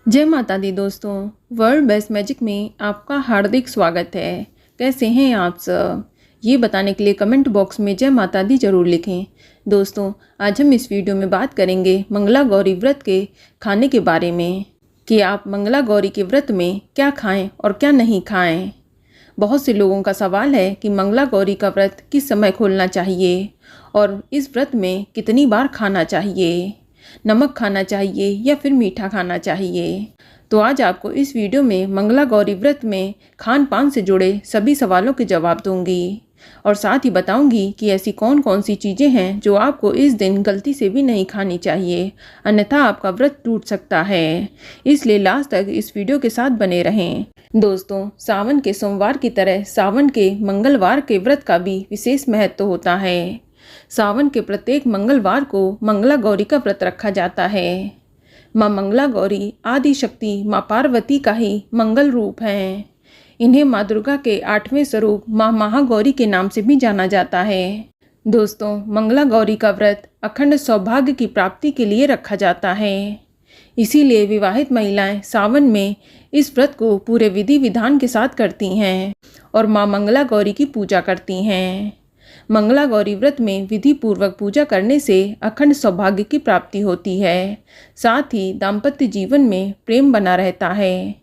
जय माता दी दोस्तों। वर्ल्ड बेस्ट मैजिक में आपका हार्दिक स्वागत है। कैसे हैं आप सब? ये बताने के लिए कमेंट बॉक्स में जय माता दी जरूर लिखें। दोस्तों, आज हम इस वीडियो में बात करेंगे मंगला गौरी व्रत के खाने के बारे में कि आप मंगला गौरी के व्रत में क्या खाएं और क्या नहीं खाएं। बहुत से लोगों का सवाल है कि मंगला गौरी का व्रत किस समय खोलना चाहिए और इस व्रत में कितनी बार खाना चाहिए, नमक खाना चाहिए या फिर मीठा खाना चाहिए। तो आज आपको इस वीडियो में मंगला गौरी व्रत में खान पान से जुड़े सभी सवालों के जवाब दूंगी और साथ ही बताऊंगी कि ऐसी कौन कौन सी चीज़ें हैं जो आपको इस दिन गलती से भी नहीं खानी चाहिए, अन्यथा आपका व्रत टूट सकता है। इसलिए लास्ट तक इस वीडियो के साथ बने रहें। दोस्तों, सावन के सोमवार की तरह सावन के मंगलवार के व्रत का भी विशेष महत्व होता है। सावन के प्रत्येक मंगलवार को मंगला गौरी का व्रत रखा जाता है। माँ मंगला गौरी आदि शक्ति माँ पार्वती का ही मंगल रूप हैं। इन्हें माँ दुर्गा के 8वें स्वरूप माँ महागौरी के नाम से भी जाना जाता है। दोस्तों, मंगला गौरी का व्रत अखंड सौभाग्य की प्राप्ति के लिए रखा जाता है। इसीलिए विवाहित महिलाएं सावन में इस व्रत को पूरे विधि विधान के साथ करती हैं और माँ मंगला गौरी की पूजा करती हैं। मंगला गौरी व्रत में विधि पूर्वक पूजा करने से अखंड सौभाग्य की प्राप्ति होती है। साथ ही दाम्पत्य जीवन में प्रेम बना रहता है।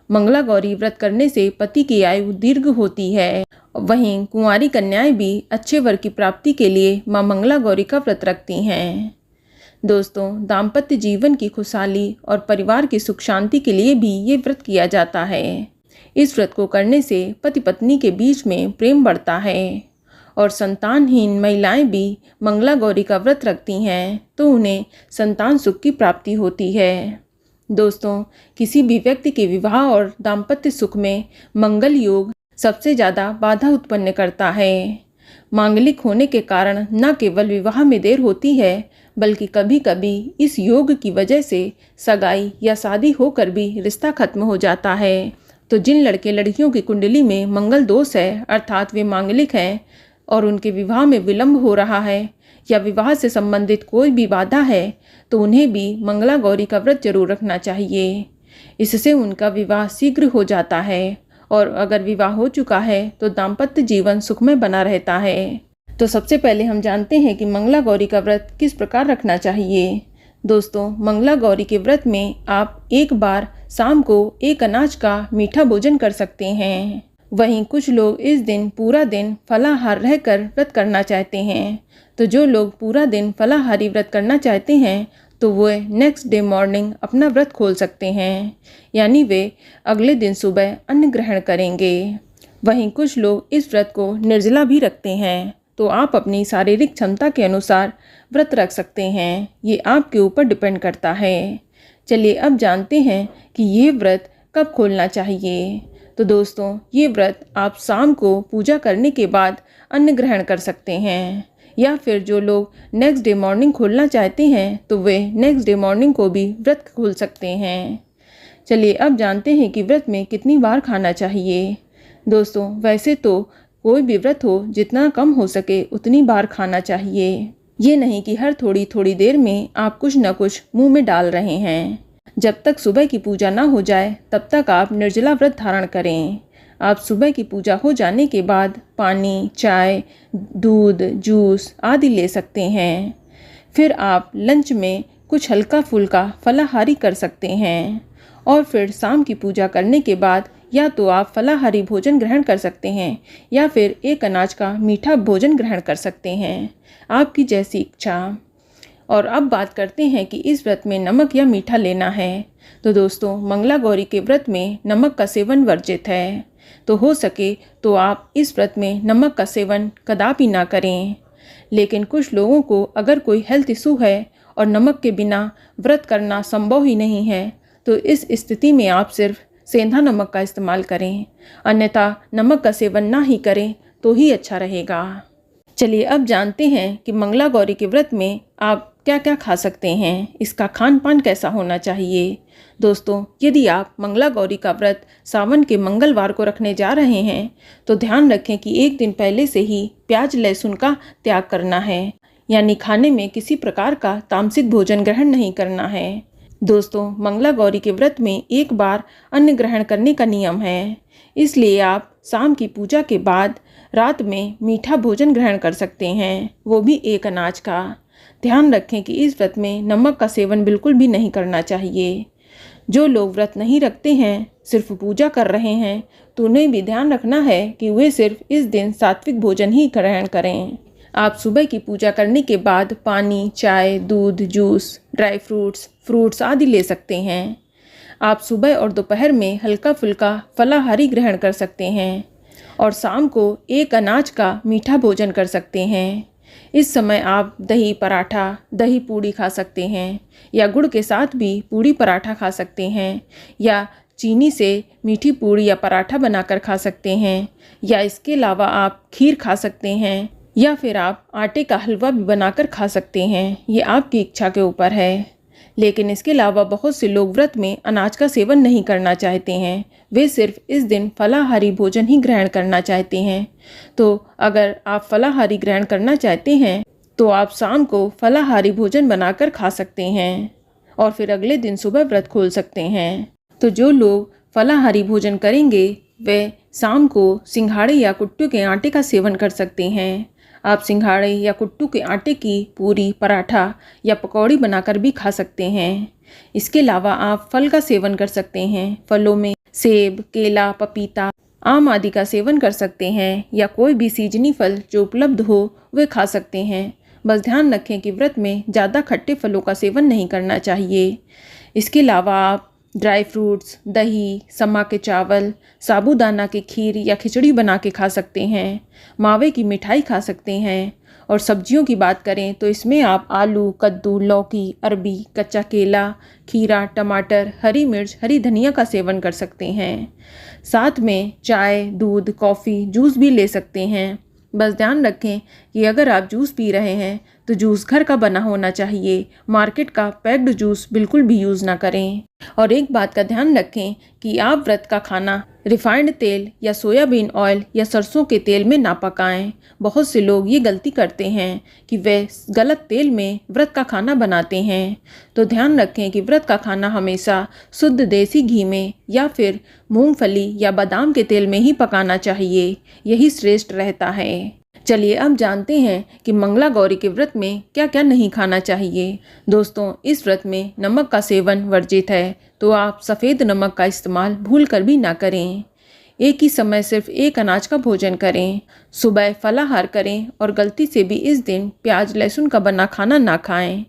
मंगला गौरी व्रत करने से पति की आयु दीर्घ होती है। वहीं कुंवारी कन्याएं भी अच्छे वर की प्राप्ति के लिए मां मंगला गौरी का व्रत रखती हैं। दोस्तों, दाम्पत्य जीवन की खुशहाली और परिवार की सुख शांति के लिए भी ये व्रत किया जाता है। इस व्रत को करने से पति पत्नी के बीच में प्रेम बढ़ता है और संतानहीन महिलाएं भी मंगला गौरी का व्रत रखती हैं तो उन्हें संतान सुख की प्राप्ति होती है। दोस्तों, किसी भी व्यक्ति के विवाह और दाम्पत्य सुख में मंगल योग सबसे ज़्यादा बाधा उत्पन्न करता है। मांगलिक होने के कारण न केवल विवाह में देर होती है बल्कि कभी कभी इस योग की वजह से सगाई या शादी होकर भी रिश्ता खत्म हो जाता है। तो जिन लड़के लड़कियों की कुंडली में मंगल दोष है, अर्थात वे मांगलिक हैं और उनके विवाह में विलंब हो रहा है या विवाह से संबंधित कोई भी बाधा है, तो उन्हें भी मंगला गौरी का व्रत जरूर रखना चाहिए। इससे उनका विवाह शीघ्र हो जाता है और अगर विवाह हो चुका है तो दाम्पत्य जीवन सुखमय बना रहता है। तो सबसे पहले हम जानते हैं कि मंगला गौरी का व्रत किस प्रकार रखना चाहिए। दोस्तों, मंगला गौरी के व्रत में आप एक बार शाम को एक अनाज का मीठा भोजन कर सकते हैं। वहीं कुछ लोग इस दिन पूरा दिन फलाहार रहकर व्रत करना चाहते हैं। तो जो लोग पूरा दिन फलाहारी व्रत करना चाहते हैं तो वे नेक्स्ट डे मॉर्निंग अपना व्रत खोल सकते हैं, यानी वे अगले दिन सुबह अन्न ग्रहण करेंगे। वहीं कुछ लोग इस व्रत को निर्जला भी रखते हैं, तो आप अपनी शारीरिक क्षमता के अनुसार व्रत रख सकते हैं। ये आपके ऊपर डिपेंड करता है। चलिए अब जानते हैं कि ये व्रत कब खोलना चाहिए। तो दोस्तों, ये व्रत आप शाम को पूजा करने के बाद अन्न ग्रहण कर सकते हैं, या फिर जो लोग नेक्स्ट डे मॉर्निंग खोलना चाहते हैं तो वे नेक्स्ट डे मॉर्निंग को भी व्रत खोल सकते हैं। चलिए अब जानते हैं कि व्रत में कितनी बार खाना चाहिए। दोस्तों, वैसे तो कोई भी व्रत हो, जितना कम हो सके उतनी बार खाना चाहिए। ये नहीं कि हर थोड़ी थोड़ी देर में आप कुछ न कुछ मुंह में डाल रहे हैं। जब तक सुबह की पूजा ना हो जाए तब तक आप निर्जला व्रत धारण करें। आप सुबह की पूजा हो जाने के बाद पानी, चाय, दूध, जूस आदि ले सकते हैं। फिर आप लंच में कुछ हल्का फुल्का फलाहारी कर सकते हैं और फिर शाम की पूजा करने के बाद या तो आप फलाहारी भोजन ग्रहण कर सकते हैं या फिर एक अनाज का मीठा भोजन ग्रहण कर सकते हैं, आपकी जैसी इच्छा। और अब बात करते हैं कि इस व्रत में नमक या मीठा लेना है। तो दोस्तों, मंगला गौरी के व्रत में नमक का सेवन वर्जित है, तो हो सके तो आप इस व्रत में नमक का सेवन कदापि ना करें। लेकिन कुछ लोगों को अगर कोई हेल्थ इशू है और नमक के बिना व्रत करना संभव ही नहीं है, तो इस स्थिति में आप सिर्फ सेंधा नमक का इस्तेमाल करें, अन्यथा नमक का सेवन ना ही करें तो ही अच्छा रहेगा। चलिए अब जानते हैं कि मंगला गौरी के व्रत में आप क्या क्या खा सकते हैं, इसका खान पान कैसा होना चाहिए। दोस्तों, यदि आप मंगला गौरी का व्रत सावन के मंगलवार को रखने जा रहे हैं तो ध्यान रखें कि एक दिन पहले से ही प्याज लहसुन का त्याग करना है, यानी खाने में किसी प्रकार का तामसिक भोजन ग्रहण नहीं करना है। दोस्तों, मंगला गौरी के व्रत में एक बार अन्न ग्रहण करने का नियम है, इसलिए आप शाम की पूजा के बाद रात में मीठा भोजन ग्रहण कर सकते हैं, वो भी एक अनाज का। ध्यान रखें कि इस व्रत में नमक का सेवन बिल्कुल भी नहीं करना चाहिए। जो लोग व्रत नहीं रखते हैं, सिर्फ पूजा कर रहे हैं, तो उन्हें भी ध्यान रखना है कि वे सिर्फ इस दिन सात्विक भोजन ही ग्रहण करें। आप सुबह की पूजा करने के बाद पानी, चाय, दूध, जूस, ड्राई फ्रूट्स आदि ले सकते हैं। आप सुबह और दोपहर में हल्का फुल्का फलाहारी ग्रहण कर सकते हैं और शाम को एक अनाज का मीठा भोजन कर सकते हैं। इस समय आप दही पराठा, दही पूड़ी खा सकते हैं या गुड़ के साथ भी पूड़ी पराठा खा सकते हैं, या चीनी से मीठी पूड़ी या पराठा बनाकर खा सकते हैं, या इसके अलावा आप खीर खा सकते हैं, या फिर आप आटे का हलवा भी बनाकर खा सकते हैं। ये आपकी इच्छा के ऊपर है। लेकिन इसके अलावा बहुत से लोग व्रत में अनाज का सेवन नहीं करना चाहते हैं, वे सिर्फ इस दिन फलाहारी भोजन ही ग्रहण करना चाहते हैं। तो अगर आप फलाहारी ग्रहण करना चाहते हैं तो आप शाम को फलाहारी भोजन बनाकर खा सकते हैं और फिर अगले दिन सुबह व्रत खोल सकते हैं। तो जो लोग फलाहारी भोजन करेंगे वे शाम को सिंघाड़े या कुट्टू के आटे का सेवन कर सकते हैं। आप सिंघाड़े या कुट्टू के आटे की पूरी, पराठा या पकौड़ी बनाकर भी खा सकते हैं। इसके अलावा आप फल का सेवन कर सकते हैं। फलों में सेब, केला, पपीता, आम आदि का सेवन कर सकते हैं, या कोई भी सीजनी फल जो उपलब्ध हो वे खा सकते हैं। बस ध्यान रखें कि व्रत में ज़्यादा खट्टे फलों का सेवन नहीं करना चाहिए। इसके अलावा आप ड्राई फ्रूट्स, दही, समा के चावल, साबूदाना की खीर या खिचड़ी बना के खा सकते हैं। मावे की मिठाई खा सकते हैं। और सब्जियों की बात करें तो इसमें आप आलू, कद्दू, लौकी, अरबी, कच्चा केला, खीरा, टमाटर, हरी मिर्च, हरी धनिया का सेवन कर सकते हैं। साथ में चाय, दूध, कॉफ़ी, जूस भी ले सकते हैं। बस ध्यान रखें कि अगर आप जूस पी रहे हैं तो जूस घर का बना होना चाहिए। मार्केट का पैक्ड जूस बिल्कुल भी यूज़ ना करें। और एक बात का ध्यान रखें कि आप व्रत का खाना रिफाइंड तेल या सोयाबीन ऑयल या सरसों के तेल में ना पकाएं। बहुत से लोग ये गलती करते हैं कि वे गलत तेल में व्रत का खाना बनाते हैं। तो ध्यान रखें कि व्रत का खाना हमेशा शुद्ध देसी घी में या फिर मूंगफली या बादाम के तेल में ही पकाना चाहिए, यही श्रेष्ठ रहता है। चलिए अब जानते हैं कि मंगला गौरी के व्रत में क्या क्या नहीं खाना चाहिए। दोस्तों, इस व्रत में नमक का सेवन वर्जित है, तो आप सफ़ेद नमक का इस्तेमाल भूल कर भी ना करें। एक ही समय सिर्फ एक अनाज का भोजन करें। सुबह फलाहार करें और गलती से भी इस दिन प्याज लहसुन का बना खाना ना खाएं।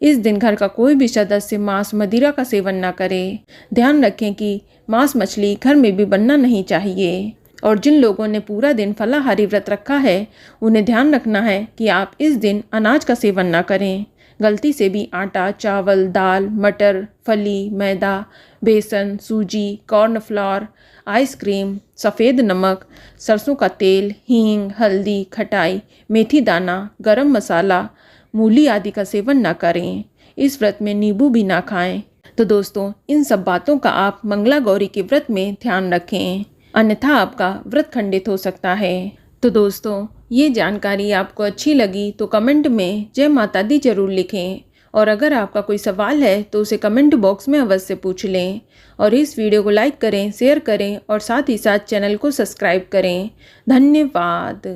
इस दिन घर का कोई भी सदस्य मांस मदिरा का सेवन ना करे। ध्यान रखें कि मांस मछली घर में भी बनना नहीं चाहिए। और जिन लोगों ने पूरा दिन फलाहारी व्रत रखा है उन्हें ध्यान रखना है कि आप इस दिन अनाज का सेवन ना करें। गलती से भी आटा, चावल, दाल, मटर, फली, मैदा, बेसन, सूजी, कॉर्नफ्लावर, आइसक्रीम, सफ़ेद नमक, सरसों का तेल, हींग, हल्दी, खटाई, मेथी दाना, गरम मसाला, मूली आदि का सेवन ना करें। इस व्रत में नींबू भी ना खाएं। तो दोस्तों, इन सब बातों का आप मंगला गौरी के व्रत में ध्यान रखें, अन्यथा आपका व्रत खंडित हो सकता है। तो दोस्तों, ये जानकारी आपको अच्छी लगी तो कमेंट में जय माता दी जरूर लिखें। और अगर आपका कोई सवाल है तो उसे कमेंट बॉक्स में अवश्य पूछ लें। और इस वीडियो को लाइक करें, शेयर करें और साथ ही साथ चैनल को सब्सक्राइब करें। धन्यवाद।